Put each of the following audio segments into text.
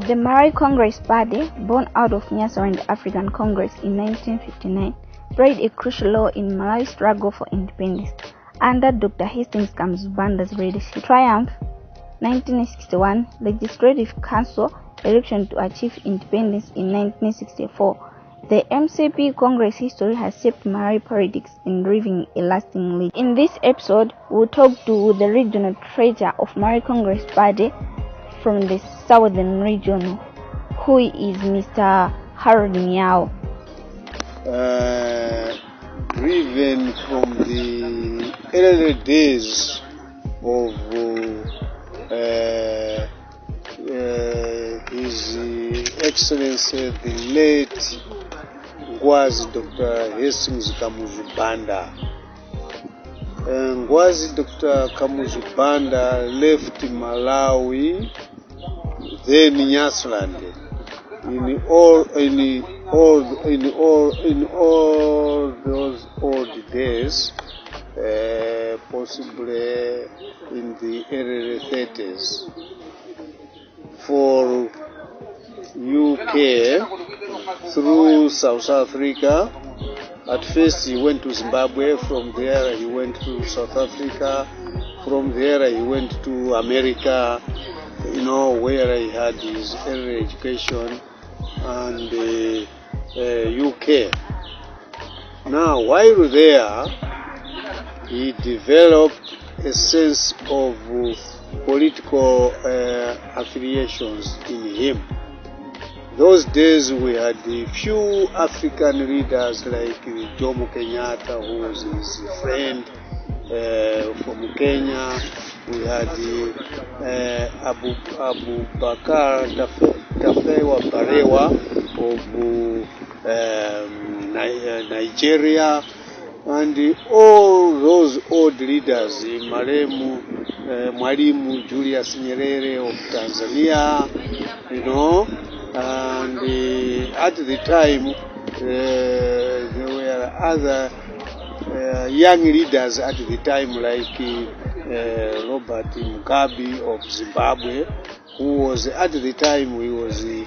The Malawi Congress Party, born out of Nyasaland African Congress in 1959, played a crucial role in Malawi's struggle for independence. Under Dr. Hastings Kamuzubanda's leadership, triumph 1961 Legislative Council election to achieve independence in 1964. The MCP Congress history has shaped Malawi politics in leaving a lasting lead. In this episode, we'll talk to the regional treasurer of Malawi Congress Party from the southern region, who is Mr. Harold Miao. Driven from the early days of His Excellency the late Ngwazi Dr. Hastings Kamuzubanda. Ngwazi Dr. Kamuzubanda left Malawi, then Nyasaland, in all those old days, possibly in the early 30s, for UK through South Africa. At first he went to Zimbabwe, from there he went to South Africa, from there he went to America, where he had his early education, and UK. Now, while there, he developed a sense of political affiliations in him. Those days we had a few African leaders like Jomo Kenyatta, who was his friend from Kenya. We had Abu Bakar Tafewa Barewa of Nigeria, and all those old leaders, Mwalimu Julius Nyerere of Tanzania, and at the time there were other young leaders at the time, like Robert Mugabe of Zimbabwe, who was at the time he was a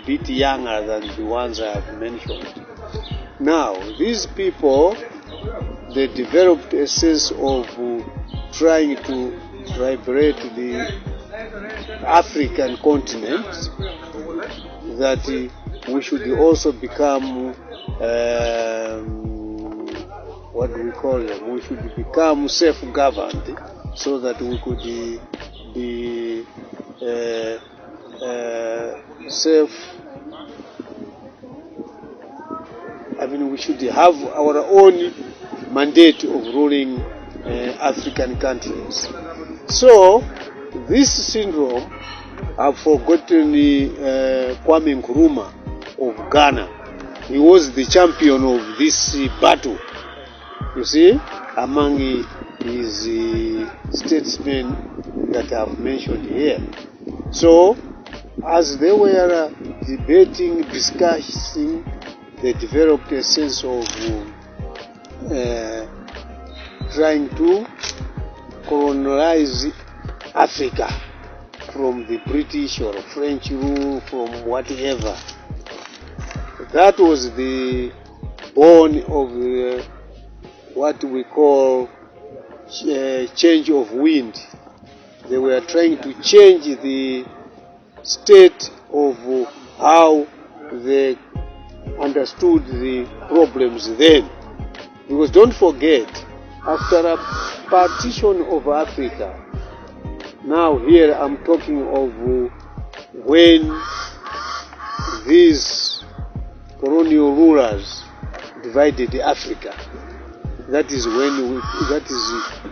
bit younger than the ones I have mentioned. Now, these people, they developed a sense of trying to liberate the African continent, that we should also become what do we call them? We should become self-governed, so that we could be we should have our own mandate of ruling African countries. So, this syndrome, I've forgotten Kwame Nkrumah of Ghana. He was the champion of this battle, you see, among his statesmen that I've mentioned here. So, as they were debating, discussing, they developed a sense of trying to colonize Africa from the British or French rule, from whatever. That was the born of what we call change of wind. They were trying to change the state of how they understood the problems then. Because don't forget, after a partition of Africa, now here I'm talking of when these colonial rulers divided Africa. That is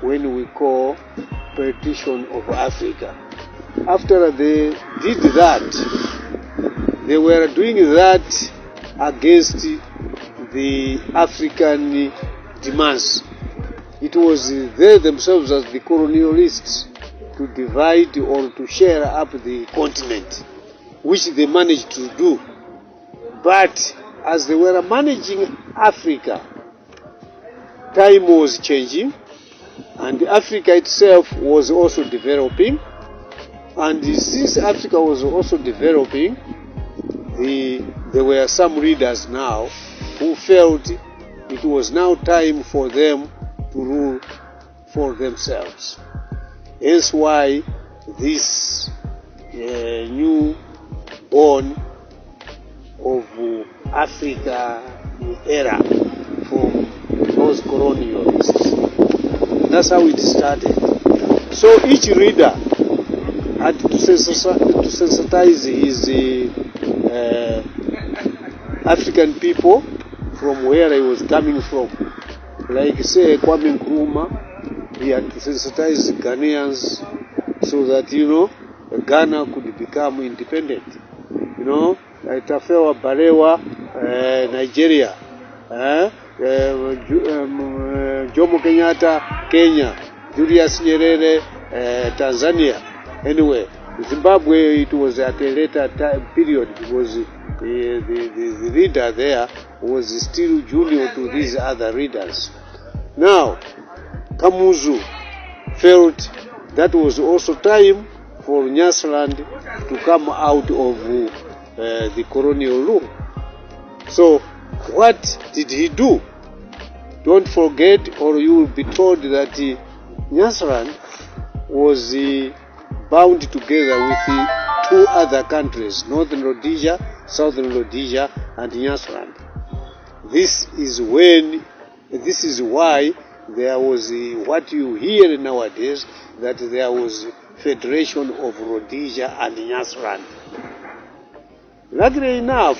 when we call partition of Africa. After they did that, they were doing that against the African demands. It was they themselves, as the colonialists, to divide or to share up the continent, which they managed to do. But as they were managing Africa, time was changing, and Africa itself was also developing. And since Africa was also developing, there were some leaders now who felt it was now time for them to rule for themselves. Hence why this new born of Africa era from those colonialists. That's how it started. So each leader had to sensitize his African people from where he was coming from. Like say Kwame Nkrumah, he had to sensitize Ghanaians so that, Ghana could become independent. Like Tafawa Balewa, Nigeria, Jomo Kenyatta, Kenya, Julius Nyerere, Tanzania. Anyway, Zimbabwe, it was at a later period because the leader there was still junior to these other leaders. Now, Kamuzu felt that was also time for Nyasaland to come out of the colonial rule. So, what did he do? Don't forget, or you will be told that Nyasaland was bound together with two other countries, Northern Rhodesia, Southern Rhodesia, and Nyasaland. This is why there was what you hear nowadays, that there was Federation of Rhodesia and Nyasaland. Luckily enough,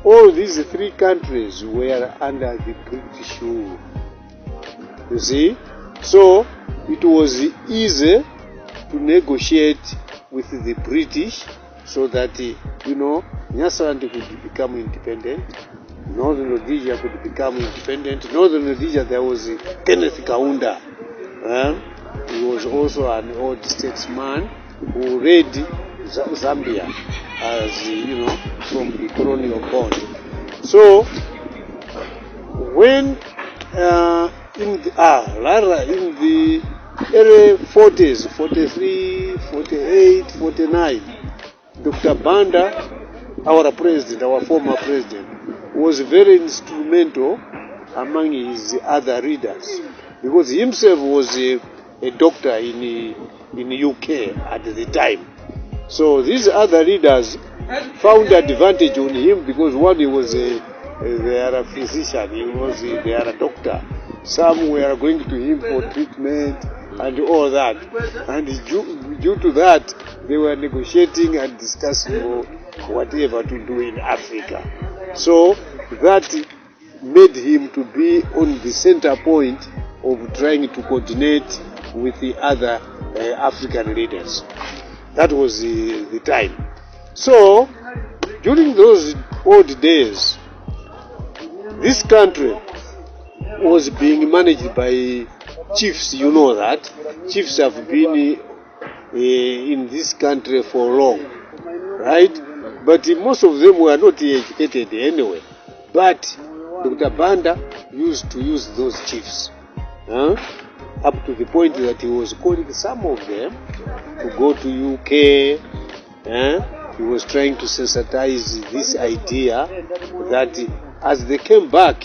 all these three countries were under the British rule. You see? So it was easy to negotiate with the British so that, Nyasaland could become independent, Northern Rhodesia could become independent. Northern Rhodesia, there was Kenneth Kaunda. He was also an old statesman who led Zambia as, from the colonial bond. So, when in the early 40s, 43, 48, 49, Dr. Banda, our president, our former president, was very instrumental among his other leaders, because he himself was a doctor in UK at the time. So these other leaders found advantage on him because one, he was they are a physician, they are a doctor. Some were going to him for treatment and all that. And due to that, they were negotiating and discussing whatever to do in Africa. So that made him to be on the center point of trying to coordinate with the other African leaders. That was the time. So during those old days, this country was being managed by chiefs. You know that chiefs have been in this country for long, right? But most of them were not educated anyway. But Dr. Banda used to use those chiefs, up to the point that he was calling some of them to go to UK. He was trying to sensitize this idea that as they came back,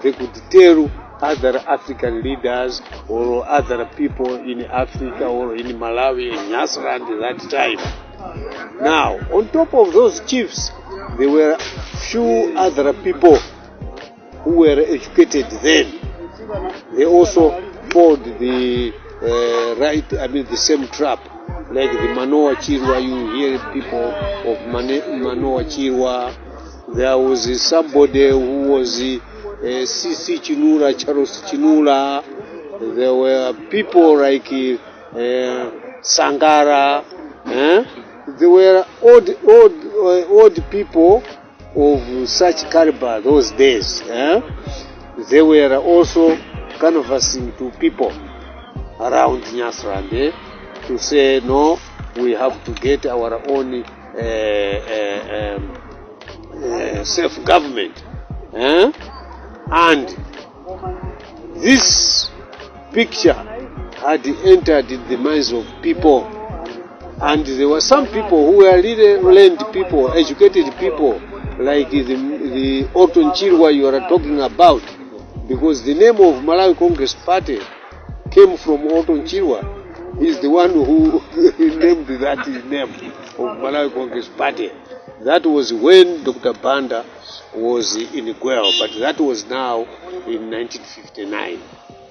they could tell other African leaders or other people in Africa or in Malawi and Nyasaland at that time. Now, on top of those chiefs, there were few other people who were educated then. They also followed the the same trap, like the Manoa Chirwa. You hear people of Manoa Chirwa. There was somebody who was C.C. Chinula, Charles Chinula. There were people like Sangara. There were old people of such caliber those days. They were also canvassing to people around Nyasaland to say, no, we have to get our own self-government. And this picture had entered in the minds of people And there were some people who were really learned people, educated people, like the Orton Chirwa you are talking about, because the name of Malawi Congress Party came from Orton Chirwa. He's the one who named that name of Malawi Congress Party. That was when Dr. Banda was in Guel, but that was now in 1959.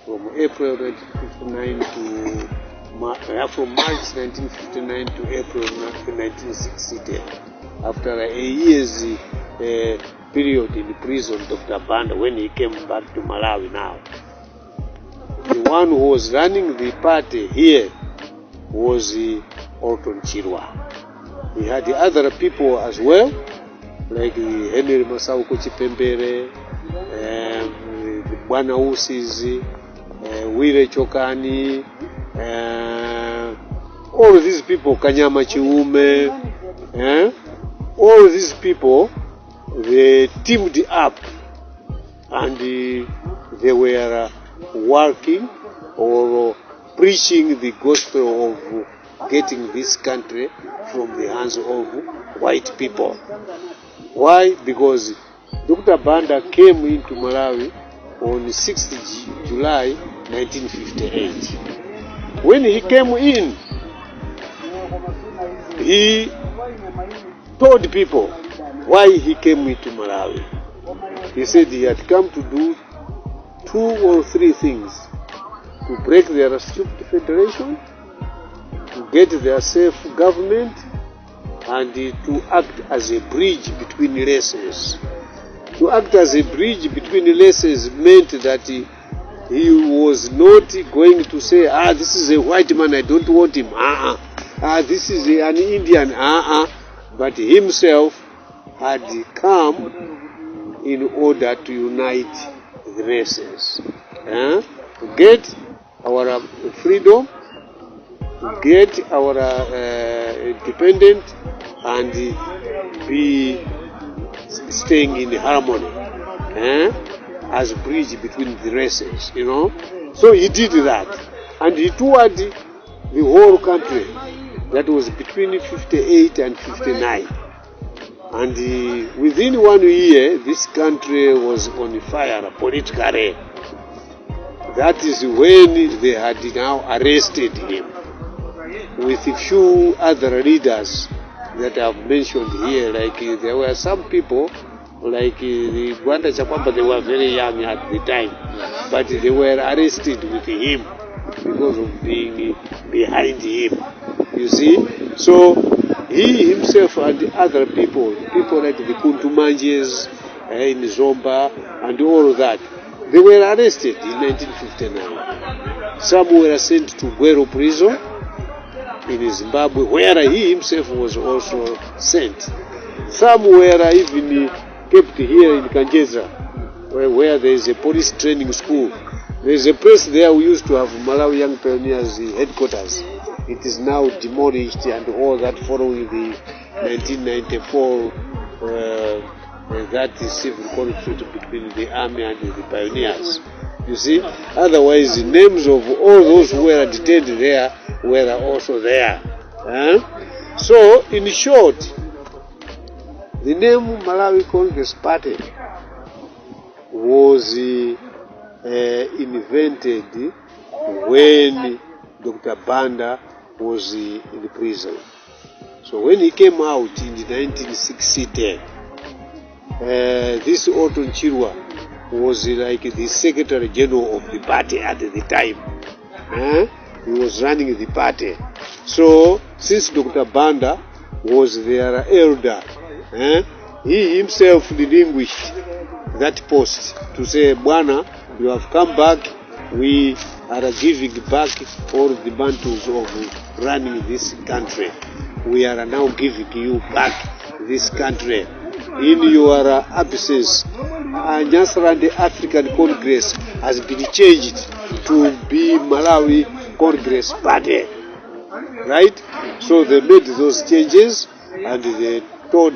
From April 1959 to from March 1959 to April 1960. After a year's period in prison, Dr. Banda, when he came back to Malawi now, the one who was running the party here was Orton Chirwa. He had the other people as well, like Henry Masauko Chipembere, the Bwana Usizi, Wire Chokani, all of these people, Kanyama Chiume, all of these people, they teamed up and they were working or preaching the gospel of getting this country from the hands of white people. Why? Because Dr. Banda came into Malawi on 6th July 1958. When he came in, he told people why he came into Malawi. He said he had come to do 2 or 3 things: to break their stupid federation, to get their self-government, and to act as a bridge between races. To act as a bridge between races meant that he was not going to say, this is a white man, I don't want him, this is an Indian, but himself had come in order to unite the races, to get our freedom, to get our independence, and be staying in harmony, as a bridge between the races, So he did that, and he toured the whole country. That was between 58 and 59. And within 1 year, this country was on fire politically. That is when they had now arrested him, with a few other leaders that I've mentioned here. Like there were some people, like the Gwanda Chapamba, they were very young at the time, but they were arrested with him because of being behind him. You see? So he himself and the other people like the Kuntumanjes in Zomba and all of that, they were arrested in 1959. Some were sent to Guero prison in Zimbabwe, where he himself was also sent. Some were even kept here in Kanjeza, where there is a police training school. There is a place there we used to have Malawi Young Pioneers headquarters. It is now demolished, and all that following the 1994 that is civil conflict between the army and the pioneers. You see, otherwise the names of all those who were detained there were also there. So, in short, the name Malawi Congress Party was invented when Dr. Banda was in prison. So when he came out in 1960, this Orton Chirwa was like the Secretary General of the party at the time. He was running the party. So since Dr. Banda was their elder, he himself relinquished that post to say, Bwana, you have come back, we are giving back all the mantles of running this country. We are now giving you back this country. In your absence, Nyasaland African Congress has been changed to be Malawi Congress Party. Right? So they made those changes and they told